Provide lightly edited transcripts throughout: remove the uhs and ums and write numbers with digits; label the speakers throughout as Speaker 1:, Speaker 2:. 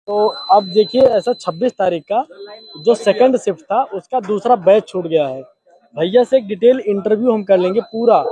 Speaker 1: तो अब देखिए ऐसा 26 तारीख का जो सेकंड शिफ्ट था उसका दूसरा बैच छूट गया है। भैया से एक डिटेल इंटरव्यू हम कर लेंगे पूरा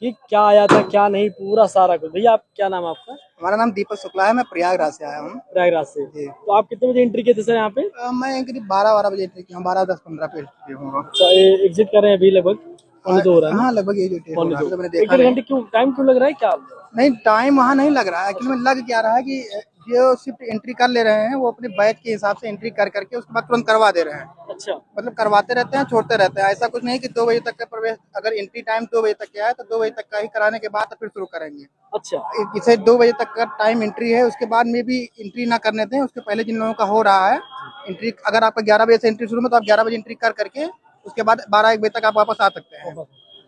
Speaker 1: कि क्या आया था क्या नहीं, पूरा सारा कुछ। भैया आप क्या नाम है आपका?
Speaker 2: हमारा नाम दीपक शुक्ला है। मैं प्रयागराज से आया हूँ।
Speaker 1: प्रयागराज से।
Speaker 2: जी।
Speaker 1: तो आप कितने बजे एंट्री किए थे सर यहाँ पे?
Speaker 2: मैं करीब 12 बजे एंट्री किया हूँ। 12 10 15 पे एंट्री हूँ।
Speaker 1: अच्छा, एग्जिट कर रहे हैं अभी लगभग पौने 2 हो रहा है ना?
Speaker 2: हाँ लगभग यही हो
Speaker 1: पौने
Speaker 2: रहा है।
Speaker 1: 2।
Speaker 2: तो मैंने
Speaker 1: एक
Speaker 2: देखा
Speaker 1: डेढ़
Speaker 2: नहीं।
Speaker 1: घंटे क्यों टाइम क्यों लग रहा है क्या?
Speaker 2: नहीं टाइम वहाँ नहीं लग रहा है। एक्चुअली में लग क्या रहा है कि जो शिफ्ट एंट्री कर ले रहे हैं वो अपने बैच के हिसाब से एंट्री कर करके उसके बाद तुरंत करवा दे रहे हैं।
Speaker 1: अच्छा
Speaker 2: मतलब करवाते रहते हैं, छोड़ते रहते हैं। ऐसा कुछ नहीं कि 2 बजे तक का प्रवेश, अगर एंट्री टाइम 2 बजे तक का है तो 2 बजे तक का ही कराने के बाद फिर शुरू करेंगे।
Speaker 1: अच्छा
Speaker 2: इसे 2 बजे तक का टाइम एंट्री है। उसके बाद में भी एंट्री ना करने दें। उसके पहले जिन लोगों का हो रहा है एंट्री, अगर आपका 11 बजे से एंट्री शुरू में तो आप 11 बजे एंट्री कर करके उसके बाद 12 1 बजे तक आप वापस आ सकते हैं।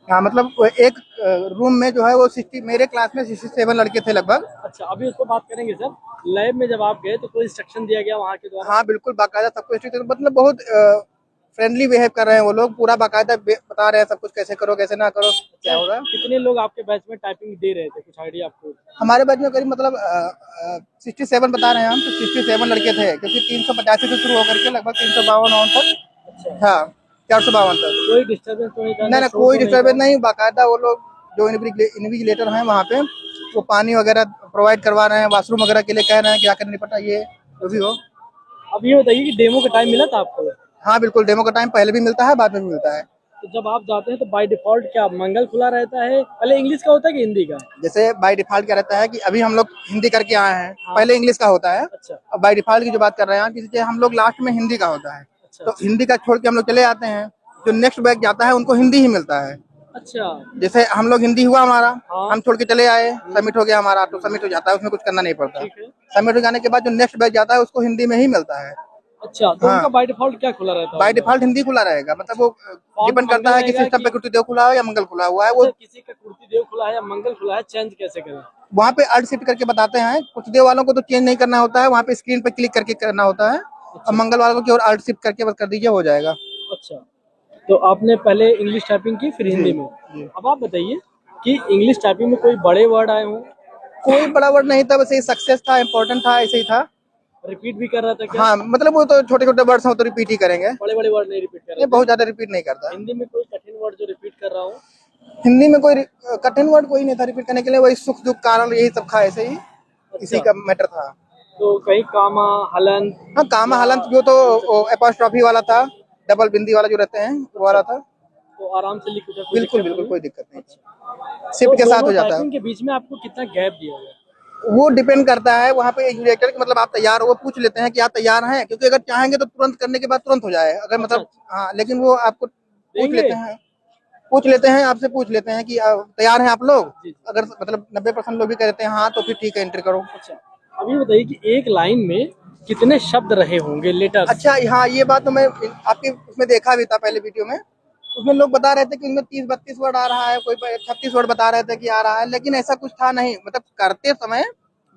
Speaker 2: हाँ मतलब एक रूम में जो है वो 60, मेरे क्लास में 67 लड़के थे लगभग।
Speaker 1: अच्छा, अभी उसको बात करेंगे सर। लैब में जब आप गए तो कोई इंस्ट्रक्शन दिया गया वहाँ के द्वारा?
Speaker 2: हाँ बिल्कुल बाकायदा सब कुछ। मतलब बहुत फ्रेंडली बिहेव कर रहे हैं वो लोग। पूरा बाकायदा बता रहे हैं सब कुछ, कैसे करो कैसे ना करो क्या होगा।
Speaker 1: कितने लोग आपके बैच में टाइपिंग दे रहे थे, कुछ आइडिया आपको?
Speaker 2: हमारे बैच में करीब मतलब 67 बता रहे हैं हम तो 67 लड़के थे, क्योंकि 385 से शुरू होकर के लगभग 352 तक।
Speaker 1: अच्छा,
Speaker 2: हाँ 452 तक।
Speaker 1: कोई डिस्टर्बेंस तो नहीं था?
Speaker 2: नहीं ना
Speaker 1: शोर
Speaker 2: कोई
Speaker 1: तो नहीं
Speaker 2: डिस्टर्बेंस
Speaker 1: था?
Speaker 2: नहीं। बाकायदा वो लोग जो इन्विजिलेटर हैं वहाँ पे वो पानी वगैरह प्रोवाइड करवा रहे हैं। वॉशरूम वगैरह के लिए कह रहे हैं, क्या करना नहीं पता ये जो भी हो।
Speaker 1: अब ये बताइए कि डेमो का टाइम मिला था आपको?
Speaker 2: हाँ बिल्कुल, डेमो का टाइम पहले भी मिलता है, बाद में भी मिलता है।
Speaker 1: तो जब आप जाते हैं तो बाय डिफॉल्ट क्या मंगल खुला रहता है? पहले इंग्लिश का होता है कि हिंदी का?
Speaker 2: जैसे बाय डिफॉल्ट क्या रहता है कि अभी हम लोग हिंदी करके आए हैं।
Speaker 1: हाँ।
Speaker 2: पहले इंग्लिश का होता है।
Speaker 1: अच्छा
Speaker 2: अब बाय डिफॉल्ट की जो बात कर रहे हैं कि हम लोग लास्ट में हिंदी का होता है।
Speaker 1: अच्छा
Speaker 2: तो हिंदी का छोड़ के हम लोग चले आते हैं। जो नेक्स्ट बैच जाता है उनको हिंदी ही मिलता है।
Speaker 1: अच्छा।
Speaker 2: जैसे हम लोग हिंदी हुआ हमारा,
Speaker 1: हाँ।
Speaker 2: हम छोड़ के चले आए, सबमिट हो गया हमारा तो सबमिट हो जाता है, उसमें कुछ करना नहीं पड़ता।
Speaker 1: ठीक है।
Speaker 2: सबमिट हो जाने के बाद जो नेक्स्ट बैच जाता है उसको हिंदी में ही मिलता है।
Speaker 1: अच्छा, तो
Speaker 2: हाँ
Speaker 1: उनका बाय डिफॉल्ट क्या खुला रहता
Speaker 2: बाय
Speaker 1: है?
Speaker 2: डिफॉल्ट हिंदी खुला रहेगा। मतलब वो डिपेंड करता
Speaker 1: मंगल
Speaker 2: है कि
Speaker 1: रहेगा
Speaker 2: सिस्टम पे कुछ देव खुला है या मंगल खुला हुआ है। वो
Speaker 1: अच्छा, किसी का कुर्ती देव खुला है या मंगल खुला है, चेंज कैसे करें?
Speaker 2: वहाँ पे अर्ड शिफ्ट करके बताते हैं। कुछ देव वालों को तो चेंज नहीं करना होता है, वहाँ पे स्क्रीन पे क्लिक करके करना होता है। और मंगल वालों को केवल अर्ड शिफ्ट करके बस कर दीजिए, हो जाएगा।
Speaker 1: अच्छा, तो आपने पहले इंग्लिश टाइपिंग की फिर हिंदी में।
Speaker 2: जी।
Speaker 1: अब आप बताइए कि इंग्लिश टाइपिंग में कोई बड़े वर्ड आए हों?
Speaker 2: कोई बड़ा वर्ड नहीं था, बस ये सक्सेस था, इम्पोर्टेंट था, ऐसे ही था।
Speaker 1: रिपीट भी कर रहा था क्या?
Speaker 2: हाँ मतलब वो तो छोटे छोटे वर्ड्स हो तो रिपीट ही करेंगे।
Speaker 1: बड़े बड़े वर्ड नहीं रिपीट कर रहे
Speaker 2: ये
Speaker 1: थे?
Speaker 2: बहुत ज्यादा रिपीट नहीं करता।
Speaker 1: हिंदी में कोई कठिन वर्ड जो रिपीट कर रहा हो?
Speaker 2: हिंदी में कोई कठिन वर्ड कोई नहीं था रिपीट करने के लिए। वही सुख दुख कारण यही सब था, ऐसे ही इसी
Speaker 1: अच्छा,
Speaker 2: का मैटर था।
Speaker 1: तो कहीं कामा हलन?
Speaker 2: हाँ कामा हलंत जो तो एपॉस्ट्रॉफी वाला था, डबल बिंदी वाला जो रहते हैं वो वाला था।
Speaker 1: तो आराम से लिख उठा, कोई
Speaker 2: बिल्कुल
Speaker 1: दिक्कत
Speaker 2: बिल्कुल
Speaker 1: नहीं?
Speaker 2: कोई दिक्कत नहीं।
Speaker 1: अच्छा,
Speaker 2: शिफ्ट
Speaker 1: तो
Speaker 2: के साथ
Speaker 1: दोनों
Speaker 2: हो जाता है।
Speaker 1: टाइपिंग के बीच में आपको कितना गैप दिया गया?
Speaker 2: वो डिपेंड करता है वहाँ पे एग्जीक्यूटिव कि मतलब आप तैयार हो, वो पूछ लेते हैं कि आप तैयार हैं, क्योंकि अगर चाहेंगे तो तुरंत करने के बाद तुरंत हो जाए अगर मतलब।
Speaker 1: अच्छा,
Speaker 2: हाँ लेकिन वो आपको
Speaker 1: देंगे?
Speaker 2: पूछ लेते हैं आपसे पूछ लेते हैं कि तैयार हैं आप लोग।
Speaker 1: जी जी।
Speaker 2: अगर मतलब 90% लोग भी कहते हैं हाँ तो फिर ठीक है एंट्री करो।
Speaker 1: अच्छा, अभी बताइए कि एक लाइन में कितने शब्द रहे होंगे, लेटर्स?
Speaker 2: अच्छा हाँ ये बात तो मैं आपके उसमें देखा भी था पहले वीडियो में। उसमें लोग बता रहे थे कि इनमें 30 32 वर्ड आ रहा है, कोई 36 वर्ड बता रहे थे कि आ रहा है, लेकिन ऐसा कुछ था नहीं। मतलब करते समय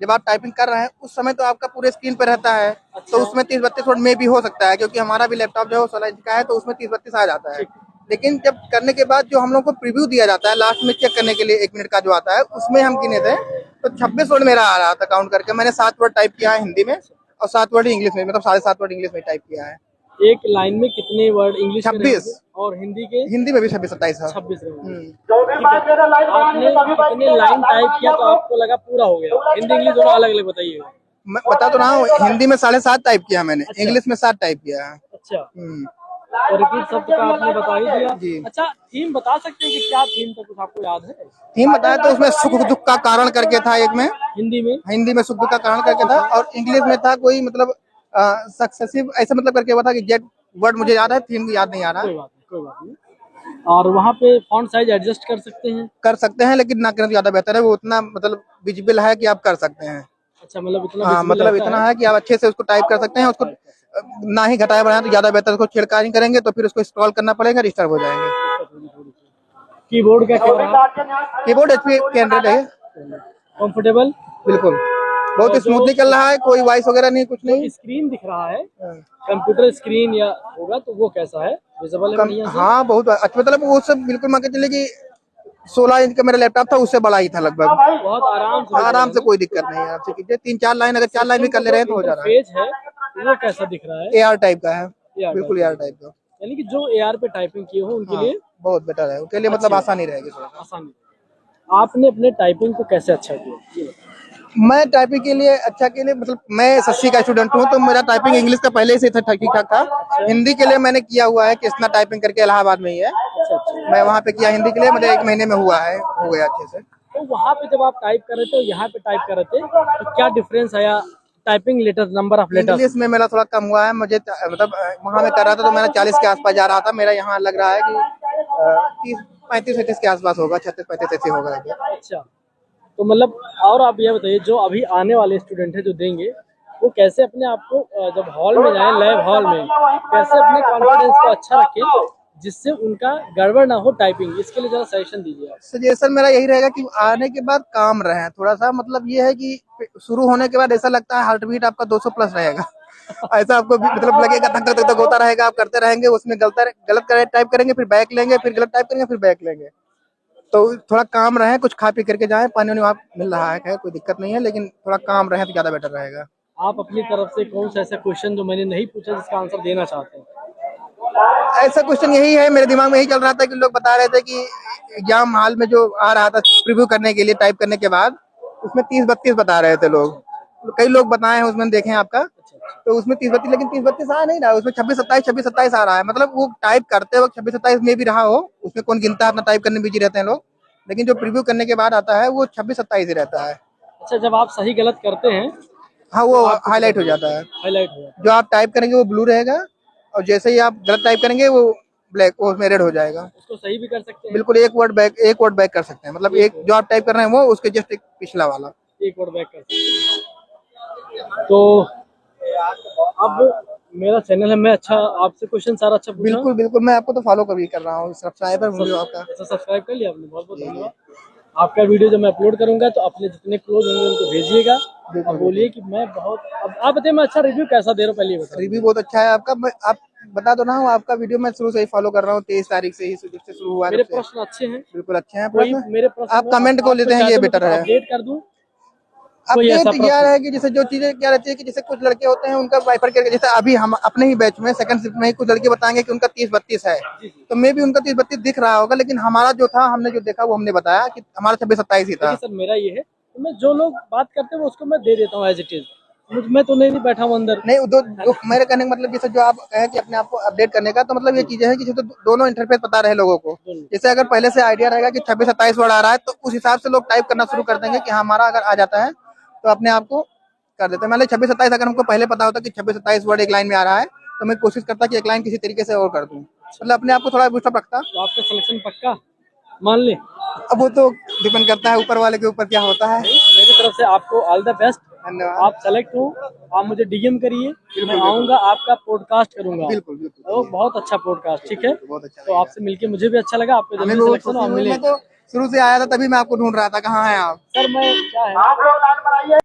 Speaker 2: जब आप टाइपिंग कर रहे हैं उस समय तो आपका पूरे स्क्रीन पे रहता है।
Speaker 1: अच्छा।
Speaker 2: तो उसमें 30 32 वर्ड में भी हो सकता है, क्योंकि हमारा भी लैपटॉप जो है 16 इंच का है तो उसमें 30 32 आ जाता है।
Speaker 1: ठीक।
Speaker 2: लेकिन जब करने के बाद जो हम लोग को प्रीव्यू दिया जाता है लास्ट में चेक करने के लिए 1 मिनट का जो आता है, उसमें हम गिने थे तो 26 वर्ड मेरा आ रहा था काउंट करके। मैंने 7 वर्ड टाइप किया है हिंदी में और 7 वर्ड इंग्लिश में, मतलब 7.5 वर्ड इंग्लिश में टाइप किया है।
Speaker 1: एक लाइन में कितने वर्ड इंग्लिश के
Speaker 2: 26।
Speaker 1: रहेंगे और हिंदी के?
Speaker 2: हिंदी में भी 26 27 है।
Speaker 1: 26 रहेंगे।
Speaker 2: हम्म।
Speaker 1: ठीक है, आपने कितने लाइन टाइप किया तो आपको लगा पूरा हो गया? हिंदी इंग्लिश दोनों अलग अलग बताइए।
Speaker 2: मैं बता तो रहा हूँ, हिंदी में 7.5 टाइप किया मैंने,
Speaker 1: अच्छा।
Speaker 2: इंग्लिश में 7 टाइप किया है।
Speaker 1: अच्छा,
Speaker 2: हम्म।
Speaker 1: तो रिपीट शब्द का आपने बता ही दिया।
Speaker 2: जी।
Speaker 1: अच्छा, थीम बता सकते हैं कि क्या थीम था, कुछ आपको याद है?
Speaker 2: थीम बताया तो उसमें सुख दुख का कारण करके था एक में।
Speaker 1: हिंदी में?
Speaker 2: हिंदी में सुख दुख का कारण करके था और इंग्लिश में था कोई मतलब सक्सेसिव ऐसा मतलब करके हुआ था कि जेड वर्ड मुझे याद है, थीम याद नहीं आ रहा।
Speaker 1: कोई बात नहीं, कोई बात नहीं। और वहाँ पे फॉन्ट साइज एडजस्ट कर सकते हैं?
Speaker 2: कर सकते हैं लेकिन ना करें तो ज्यादा बेहतर है। वो उतना मतलब विजिबल है कि आप कर सकते हैं।
Speaker 1: अच्छा, मतलब इतना
Speaker 2: हाँ
Speaker 1: विजिबल
Speaker 2: मतलब
Speaker 1: रहता
Speaker 2: इतना
Speaker 1: है?
Speaker 2: है कि आप अच्छे से उसको टाइप कर सकते हैं। उसको ना ही घटाया बढ़ाया तो ज्यादा बेहतर। उसको छेड़खानी करेंगे तो फिर उसको स्क्रॉल करना पड़ेगा, डिस्टर्ब हो जाएंगे।
Speaker 1: कीबोर्ड का क्या रहा?
Speaker 2: कीबोर्ड HP के 100 है।
Speaker 1: कंफर्टेबल?
Speaker 2: बिल्कुल बहुत स्मूथली चल रहा है, कोई वॉइस वगैरह नहीं, कुछ
Speaker 1: जो
Speaker 2: नहीं।
Speaker 1: स्क्रीन दिख रहा है कंप्यूटर स्क्रीन या होगा तो वो कैसा है, विजिबल है बढ़िया से?
Speaker 2: हाँ बहुत अच्छा, मतलब वो सब बिल्कुल मान के चले कि 16 इंच का मेरा लैपटॉप था, उससे बड़ा ही था लगभग।
Speaker 1: बहुत आराम से
Speaker 2: कोई दिक्कत नहीं है, आपसे कीजिए 3-4 लाइन, अगर 4 लाइन भी कर ले रहे हैं तो हो जा रहा है।
Speaker 1: पेज है वो कैसा दिख रहा है?
Speaker 2: एआर टाइप का है,
Speaker 1: AR
Speaker 2: बिल्कुल एआर टाइप का।
Speaker 1: यानी कि जो AR पे टाइपिंग किए हो उनके
Speaker 2: हाँ,
Speaker 1: लिए
Speaker 2: बहुत बेटर है, उनके लिए मतलब आसानी रहेगी थोड़ा सा।
Speaker 1: आसानी। आपने अपने टाइपिंग को कैसे अच्छा किया ये बताइए।
Speaker 2: मैं टाइपिंग के लिए अच्छा के लिए मतलब मैं एसएससी का स्टूडेंट हूँ, तो मेरा टाइपिंग इंग्लिश का पहले से था, ठीक ठाक था। हिंदी के लिए मैंने किया हुआ है, कृष्णा टाइपिंग करके इलाहाबाद में ही है, मैं वहाँ पे किया हिंदी के लिए, मुझे 1 महीने में हुआ है, हो गया अच्छे से।
Speaker 1: तो वहाँ पे जब आप टाइप कर रहे थे और यहाँ पे टाइप कर रहे थे तो क्या डिफरेंस आया typing letter number of letters?
Speaker 2: English में मेरा थोड़ा कम हुआ है, मुझे मतलब वहाँ में कर रहा था तो मेरा 40 के आसपास जा रहा था, मेरा यहाँ लग रहा है कि 30-35 के आसपास होगा, 36-35 ऐसे होगा।
Speaker 1: अच्छा, तो मतलब और आप ये बताइए जो अभी आने वाले स्टूडेंट है जो देंगे वो कैसे अपने आप को जब हॉल में जाए लैब हॉल में कैसे अपने कॉन्फिडेंस को अच्छा रखें जिससे उनका गड़बड़ ना हो टाइपिंग, इसके लिए जरा सजेशन दीजिए आप।
Speaker 2: सजेशन मेरा यही रहेगा कि आने के बाद काम रहे थोड़ा सा, मतलब ये है कि शुरू होने के बाद ऐसा लगता है हार्ट बीट आपका 200 प्लस रहेगा। ऐसा आपको भी मतलब लगेगा, धक धक धक होता रहेगा, आप करते रहेंगे, उसमें गलत टाइप करेंगे, फिर बैक लेंगे, फिर गलत टाइप करेंगे, फिर बैक लेंगे। तो थोड़ा काम रहे, कुछ खा पी करके जाए, पानी वानी वहाँ मिल रहा है, खैर कोई दिक्कत नहीं है, लेकिन थोड़ा काम रहे तो ज्यादा बेटर रहेगा।
Speaker 1: आप अपनी तरफ से कौन सा ऐसा क्वेश्चन जो मैंने नहीं पूछा जिसका आंसर देना चाहते हैं?
Speaker 2: ऐसा क्वेश्चन यही है, मेरे दिमाग में यही चल रहा था कि लोग बता रहे थे कि एग्जाम हॉल में जो आ रहा था प्रीव्यू करने के लिए टाइप करने के बाद, उसमें 30-32 बता रहे थे लोग, कई लोग बताए हैं उसमें, देखे हैं आपका, तो उसमें 30-32, लेकिन 30-32 आ नहीं रहा, उसमें 26-27 आ रहा है, मतलब वो टाइप करते वक्त 26-27 में भी रहा हो, उसमें कौन गिनता है, अपना टाइप करने में बिजी रहते हैं लोग, लेकिन जो प्रीव्यू करने के बाद आता है वो 26-27 ही रहता है।
Speaker 1: अच्छा, जब आप सही गलत करते हैं
Speaker 2: हाँ, वो हाईलाइट हो जाता है,
Speaker 1: हाईलाइट हो जाता
Speaker 2: जो आप टाइप करेंगे वो ब्लू रहेगा, और जैसे ही आप गलत टाइप करेंगे वो ब्लैक, वो उसमें रेड हो जाएगा।
Speaker 1: है, उसको सही भी कर सकते हैं।
Speaker 2: बिल्कुल, एक वर्ड बैक कर सकते हैं, मतलब एक जो आप टाइप कर रहे हैं वो उसके जस्ट एक पिछला वाला
Speaker 1: एक वर्ड बैक कर सकते हैं। तो अब मेरा चैनल है, मैं अच्छा आपसे क्वेश्चन सारा अच्छा पूछा।
Speaker 2: बिल्कुल बिल्कुल, मैं आपको तो फॉलो कभी कर रहा हूँ, सब्सक्राइबर हूँ जो आपका।
Speaker 1: अच्छा, सब्सक्राइब कर लिया आपने, बहुत बहुत धन्यवाद। आपका वीडियो जब मैं अपलोड करूंगा तो अपने जितने क्लोज होंगे उनको भेजिएगा और बोलिए कि मैं बहुत, अब आप बताइए मैं अच्छा रिव्यू कैसा दे रहा हूँ, पहले बताइए।
Speaker 2: रिव्यू बहुत अच्छा है आपका, आप बता दो ना, आपका वीडियो मैं शुरू से ही फॉलो कर रहा हूँ, 23 तारीख से ही जिससे शुरू हुआ है।
Speaker 1: मेरे प्रश्न अच्छे हैं,
Speaker 2: बिल्कुल अच्छे हैं
Speaker 1: कोई
Speaker 2: प्रश्न,
Speaker 1: मेरे प्रश्न
Speaker 2: आप कमेंट को लेते हैं, ये बेटर है।
Speaker 1: अपडेट कर दूं कोई ऐसा
Speaker 2: अपडेट यह है कि जैसे जो चीजें क्या रहती है कि जैसे कुछ लड़के होते हैं उनका वाइफर करके, जैसे अभी हम अपने ही बैच में सेकंड शिफ्ट में ही कुछ लड़के बताएंगे कि उनका 30-32 है, तो मे भी उनका 30-32 दिख रहा होगा, लेकिन हमारा जो था, हमने जो देखा वो हमने बताया कि हमारा 26-27 ही था।
Speaker 1: सर मेरा ये है तो मैं जो लोग बात करते हैं वो उसको मैं दे देता हूँ एज इट इज, मैं तो नहीं बैठा हूँ अंदर।
Speaker 2: नहीं, मेरे कहने का मतलब जैसे जो आप कहें कि अपने आप को अपडेट करने का, तो मतलब ये चीजें हैं कि जैसे दोनों इंटरफेस पता रहे लोगों को, जैसे अगर पहले से आइडिया रहेगा कि 26-27 वर्ड आ रहा है, तो उस हिसाब से लोग टाइप करना शुरू कर देंगे कि हमारा अगर आ जाता है तो अपने आप को कर देते हैं। मान लीजिए 26-27 अगर हमको पहले पता होता कि 26-27 वर्ड एक लाइन में आ रहा है, तो मैं कोशिश करता कि एक लाइन किसी तरीके से और कर दूं, मतलब अपने आप को थोड़ा बूस्टअप रखता।
Speaker 1: तो आपका सिलेक्शन पक्का मान ले?
Speaker 2: अब वो तो डिपेंड करता है ऊपर वाले के ऊपर क्या होता है।
Speaker 1: मेरी तरफ से आपको ऑल द बेस्ट,
Speaker 2: धन्यवाद।
Speaker 1: आप सेलेक्ट हो, आप मुझे डीएम करिए, मैं आऊंगा आपका पॉडकास्ट करूंगा।
Speaker 2: बिल्कुल बिल्कुल,
Speaker 1: तो बहुत अच्छा पॉडकास्ट, ठीक है,
Speaker 2: बहुत अच्छा
Speaker 1: तो आपसे मिलके मुझे भी अच्छा लगा, आपको
Speaker 2: हमें
Speaker 1: जल्दी
Speaker 2: भी बहुत
Speaker 1: सिलेक्शन
Speaker 2: खुशी
Speaker 1: और
Speaker 2: हुई,
Speaker 1: मिले।
Speaker 2: मैं तो शुरू से आया था तभी मैं आपको ढूंढ रहा था, कहाँ हैं आप।
Speaker 1: सर मैं क्या है